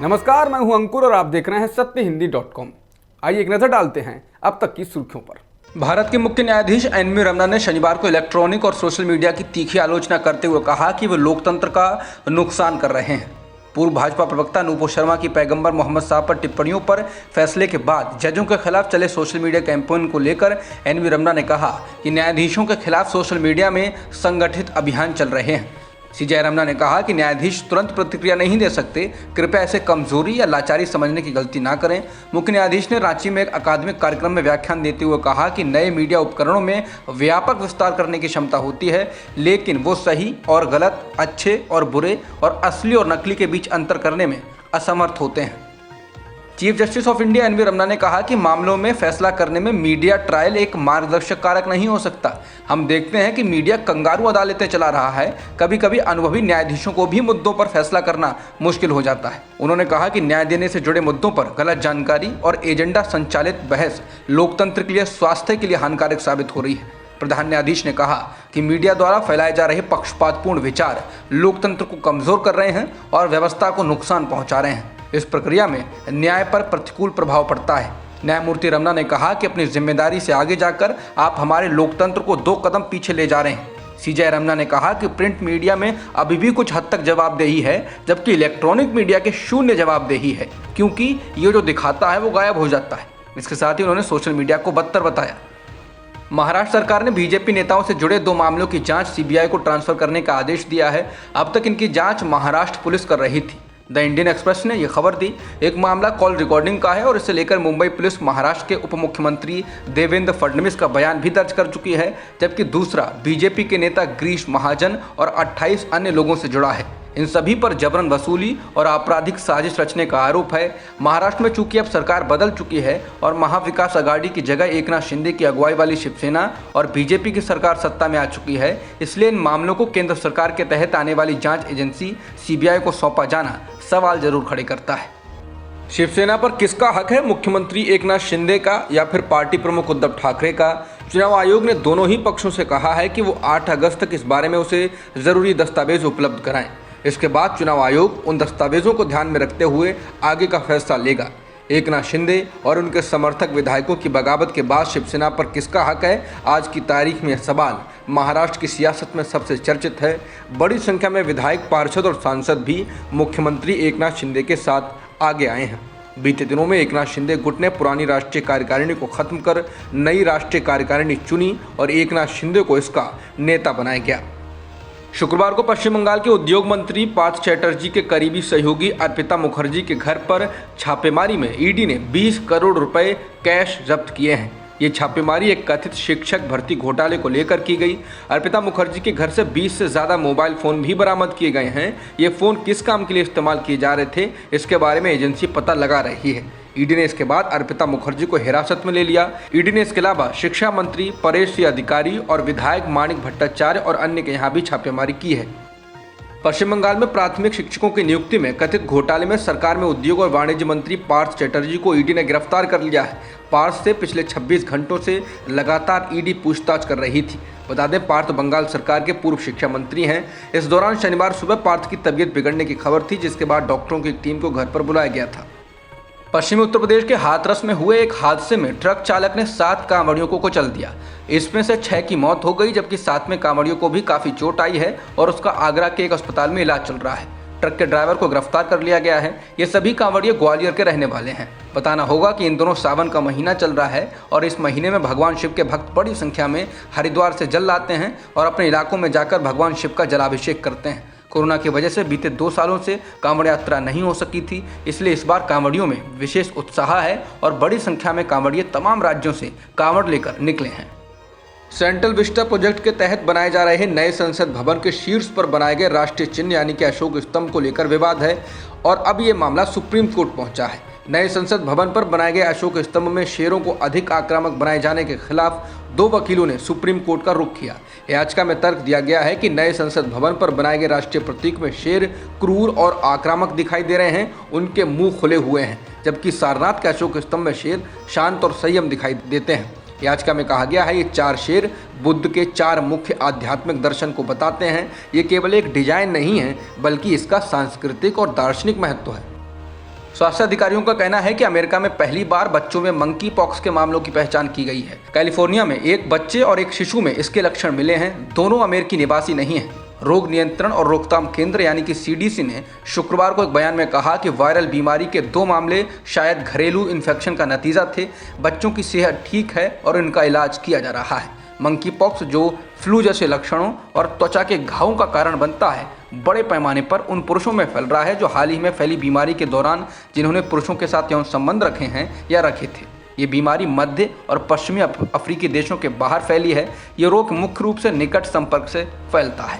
नमस्कार, मैं हूं अंकुर और आप देख रहे हैं सत्यहिंदी.com। आइए एक नजर डालते हैं अब तक की सुर्खियों पर। भारत के मुख्य न्यायाधीश एन वी रमन्ना ने शनिवार को इलेक्ट्रॉनिक और सोशल मीडिया की तीखी आलोचना करते हुए कहा कि वे लोकतंत्र का नुकसान कर रहे हैं। पूर्व भाजपा प्रवक्ता नूपुर शर्मा की पैगंबर मोहम्मद साहब पर टिप्पणियों पर फैसले के बाद जजों के खिलाफ चले सोशल मीडिया कैंपेन को लेकर एन वी रमन्ना ने कहा कि न्यायाधीशों के खिलाफ सोशल मीडिया में संगठित अभियान चल रहे हैं। सीजे रमन्ना ने कहा कि न्यायाधीश तुरंत प्रतिक्रिया नहीं दे सकते, कृपया ऐसे कमजोरी या लाचारी समझने की गलती ना करें। मुख्य न्यायाधीश ने रांची में एक अकादमिक कार्यक्रम में व्याख्यान देते हुए कहा कि नए मीडिया उपकरणों में व्यापक विस्तार करने की क्षमता होती है, लेकिन वो सही और गलत, अच्छे और बुरे और असली और नकली के बीच अंतर करने में असमर्थ होते हैं। Chief justice of India N V Ramana ने कहा कि मामलों में फैसला करने में मीडिया ट्रायल एक मार्गदर्शक कारक नहीं हो सकता। हम देखते हैं कि मीडिया कंगारू अदालतें चला रहा है। कभी कभी अनुभवी न्यायाधीशों को भी मुद्दों पर फैसला करना मुश्किल हो जाता है। उन्होंने कहा कि न्याय देने से जुड़े मुद्दों पर गलत जानकारी और एजेंडा संचालित बहस लोकतंत्र के लिए, स्वास्थ्य के लिए हानिकारक साबित हो रही है। प्रधान न्यायाधीश ने कहा कि मीडिया द्वारा फैलाए जा रहे पक्षपातपूर्ण विचार लोकतंत्र को कमजोर कर रहे हैं और व्यवस्था को नुकसान पहुंचा रहे हैं। इस प्रक्रिया में न्याय पर प्रतिकूल प्रभाव पड़ता है। न्यायमूर्ति रमन्ना ने कहा कि अपनी जिम्मेदारी से आगे जाकर आप हमारे लोकतंत्र को 2 कदम पीछे ले जा रहे हैं। सीजे रमन्ना ने कहा कि प्रिंट मीडिया में अभी भी कुछ हद तक जवाबदेही है, जबकि इलेक्ट्रॉनिक मीडिया के शून्य जवाबदेही है, क्योंकि ये जो दिखाता है वो गायब हो जाता है। इसके साथ ही उन्होंने सोशल मीडिया को बदतर बताया। महाराष्ट्र सरकार ने बीजेपी नेताओं से जुड़े 2 मामलों की जांच सीबीआई को ट्रांसफर करने का आदेश दिया है। अब तक इनकी जांच महाराष्ट्र पुलिस कर रही थी। द इंडियन एक्सप्रेस ने यह खबर दी। एक मामला कॉल रिकॉर्डिंग का है और इसे लेकर मुंबई पुलिस महाराष्ट्र के उप मुख्यमंत्री देवेंद्र फडणवीस का बयान भी दर्ज कर चुकी है, जबकि दूसरा बीजेपी के नेता गिरीश महाजन और 28 अन्य लोगों से जुड़ा है। इन सभी पर जबरन वसूली और आपराधिक साजिश रचने का आरोप है। महाराष्ट्र में चूंकि अब सरकार बदल चुकी है और महाविकास आघाड़ी की जगह एकनाथ शिंदे की अगुवाई वाली शिवसेना और बीजेपी की सरकार सत्ता में आ चुकी है, इसलिए इन मामलों को केंद्र सरकार के तहत आने वाली जांच एजेंसी सीबीआई को सौंपा जाना सवाल जरूर खड़े करता है। शिवसेना पर किसका हक है, मुख्यमंत्री एकनाथ शिंदे का या फिर पार्टी प्रमुख उद्धव ठाकरे का? चुनाव आयोग ने दोनों ही पक्षों से कहा है कि वो 8 अगस्त तक इस बारे में उसे जरूरी दस्तावेज उपलब्ध कराएं। इसके बाद चुनाव आयोग उन दस्तावेजों को ध्यान में रखते हुए आगे का फैसला लेगा। एकनाथ शिंदे और उनके समर्थक विधायकों की बगावत के बाद शिवसेना पर किसका हक है, आज की तारीख में यह सवाल महाराष्ट्र की सियासत में सबसे चर्चित है। बड़ी संख्या में विधायक, पार्षद और सांसद भी मुख्यमंत्री एकनाथ शिंदे के साथ आगे आए हैं। बीते दिनों में एकनाथ शिंदे गुट ने पुरानी राष्ट्रीय कार्यकारिणी को खत्म कर नई राष्ट्रीय कार्यकारिणी चुनी और एकनाथ शिंदे को इसका नेता बनाया गया। शुक्रवार को पश्चिम बंगाल के उद्योग मंत्री पार्थ चैटर्जी के करीबी सहयोगी अर्पिता मुखर्जी के घर पर छापेमारी में ईडी ने 20 करोड़ रुपए कैश जब्त किए हैं। ये छापेमारी एक कथित शिक्षक भर्ती घोटाले को लेकर की गई। अर्पिता मुखर्जी के घर से 20 से ज़्यादा मोबाइल फ़ोन भी बरामद किए गए हैं। ये फ़ोन किस काम के लिए इस्तेमाल किए जा रहे थे, इसके बारे में एजेंसी पता लगा रही है। ईडी ने इसके बाद अर्पिता मुखर्जी को हिरासत में ले लिया। ईडी ने इसके अलावा शिक्षा मंत्री परेश सिंह अधिकारी और विधायक माणिक भट्टाचार्य और अन्य के यहाँ भी छापेमारी की है। पश्चिम बंगाल में प्राथमिक शिक्षकों की नियुक्ति में कथित घोटाले में सरकार में उद्योग और वाणिज्य मंत्री पार्थ चैटर्जी को ईडी ने गिरफ्तार कर लिया है। पार्थ से पिछले 26 घंटों से लगातार ईडी पूछताछ कर रही थी। बता दें, पार्थ बंगाल सरकार के पूर्व शिक्षा मंत्री हैं। इस दौरान शनिवार सुबह पार्थ की तबीयत बिगड़ने की खबर थी, जिसके बाद डॉक्टरों की एक टीम को घर पर बुलाया गया था। पश्चिमी उत्तर प्रदेश के हाथरस में हुए एक हादसे में ट्रक चालक ने 7 कांवड़ियों को कुचल दिया। इसमें से 6 की मौत हो गई, जबकि 7वें कांवड़ियों को भी काफी चोट आई है और उसका आगरा के एक अस्पताल में इलाज चल रहा है। ट्रक के ड्राइवर को गिरफ्तार कर लिया गया है। ये सभी कांवड़िए ग्वालियर के रहने वाले हैं। बताना होगा कि इन दोनों सावन का महीना चल रहा है और इस महीने में भगवान शिव के भक्त बड़ी संख्या में हरिद्वार से जल लाते हैं और अपने इलाकों में जाकर भगवान शिव का जलाभिषेक करते हैं। कोरोना की वजह से बीते 2 सालों से कांवड़ यात्रा नहीं हो सकी थी, इसलिए इस बार कांवड़ियों में विशेष उत्साह है और बड़ी संख्या में कांवड़िए तमाम राज्यों से कांवड़ लेकर निकले हैं। सेंट्रल विस्टा प्रोजेक्ट के तहत बनाए जा रहे नए संसद भवन के शीर्ष पर बनाए गए राष्ट्रीय चिन्ह यानी कि अशोक स्तंभ को लेकर विवाद है और अब ये मामला सुप्रीम कोर्ट पहुंचा है। नए संसद भवन पर बनाए गए अशोक स्तंभ में शेरों को अधिक आक्रामक बनाए जाने के खिलाफ 2 वकीलों ने सुप्रीम कोर्ट का रुख किया। याचिका में तर्क दिया गया है कि नए संसद भवन पर बनाए गए राष्ट्रीय प्रतीक में शेर क्रूर और आक्रामक दिखाई दे रहे हैं, उनके मुंह खुले हुए हैं, जबकि सारनाथ के अशोक स्तंभ में शेर शांत और संयम दिखाई देते हैं। याचिका में कहा गया है ये 4 शेर बुद्ध के 4 मुख्य आध्यात्मिक दर्शन को बताते हैं। ये केवल एक डिजाइन नहीं है, बल्कि इसका सांस्कृतिक और दार्शनिक महत्व है। स्वास्थ्य अधिकारियों का कहना है कि अमेरिका में पहली बार बच्चों में मंकी पॉक्स के मामलों की पहचान की गई है। कैलिफोर्निया में एक बच्चे और एक शिशु में इसके लक्षण मिले हैं। दोनों अमेरिकी निवासी नहीं हैं। रोग नियंत्रण और रोकथाम केंद्र यानी कि CDC ने शुक्रवार को एक बयान में कहा कि वायरल बीमारी के 2 मामले शायद घरेलू इन्फेक्शन का नतीजा थे। बच्चों की सेहत ठीक है और इनका इलाज किया जा रहा है। मंकी पॉक्स, जो फ्लू जैसे लक्षणों और त्वचा के घावों का कारण बनता है, बड़े पैमाने पर उन पुरुषों में फैल रहा है जो हाल ही में फैली बीमारी के दौरान जिन्होंने पुरुषों के साथ यौन संबंध रखे हैं या रखे थे। ये बीमारी मध्य और पश्चिमी अफ्रीकी देशों के बाहर फैली है। ये रोग मुख्य रूप से निकट संपर्क से फैलता है।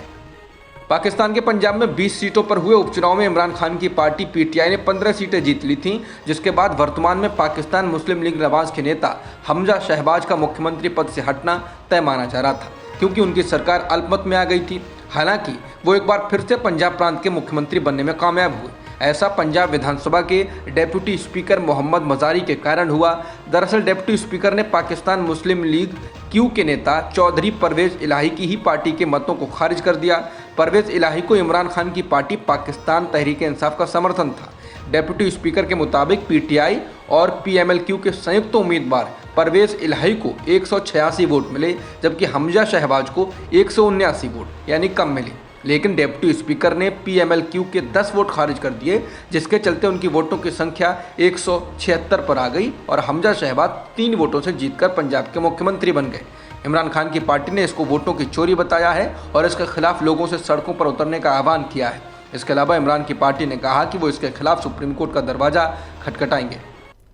पाकिस्तान के पंजाब में 20 सीटों पर हुए उपचुनाव में इमरान खान की पार्टी PTI ने 15 सीटें जीत ली थीं, जिसके बाद वर्तमान में पाकिस्तान मुस्लिम लीग नवाज के नेता हमजा शहबाज का मुख्यमंत्री पद से हटना तय माना जा रहा था, क्योंकि उनकी सरकार अल्पमत में आ गई थी। हालांकि वो एक बार फिर से पंजाब प्रांत के मुख्यमंत्री बनने में कामयाब हुए। ऐसा पंजाब विधानसभा के डेप्यूटी स्पीकर मोहम्मद मजारी के कारण हुआ। दरअसल डेप्यूटी स्पीकर ने पाकिस्तान मुस्लिम लीग Q के नेता चौधरी परवेज इलाही की ही पार्टी के मतों को खारिज कर दिया। परवेज इलाही को इमरान खान की पार्टी पाकिस्तान तहरीक-ए-इंसाफ का समर्थन था। डेप्यूटी स्पीकर के मुताबिक PTI और PMLQ के संयुक्त उम्मीदवार परवेज इलाही को 186 वोट मिले, जबकि हमजा शहबाज को 179 वोट यानी कम मिले। लेकिन डेप्यूटी स्पीकर ने PMLQ के 10 वोट खारिज कर दिए, जिसके चलते उनकी वोटों की संख्या 176 पर आ गई और हमजा शहबाज 3 वोटों से जीतकर पंजाब के मुख्यमंत्री बन गए। इमरान खान की पार्टी ने इसको वोटों की चोरी बताया है और इसके खिलाफ लोगों से सड़कों पर उतरने का आह्वान किया है। इसके अलावा इमरान की पार्टी ने कहा कि वो इसके खिलाफ सुप्रीम कोर्ट का दरवाजा खटखटाएंगे।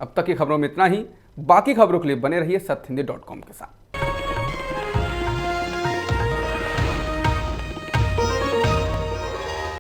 अब तक की खबरों में इतना ही। बाकी खबरों के लिए बने रहिए सत्यहिंदी.com के साथ।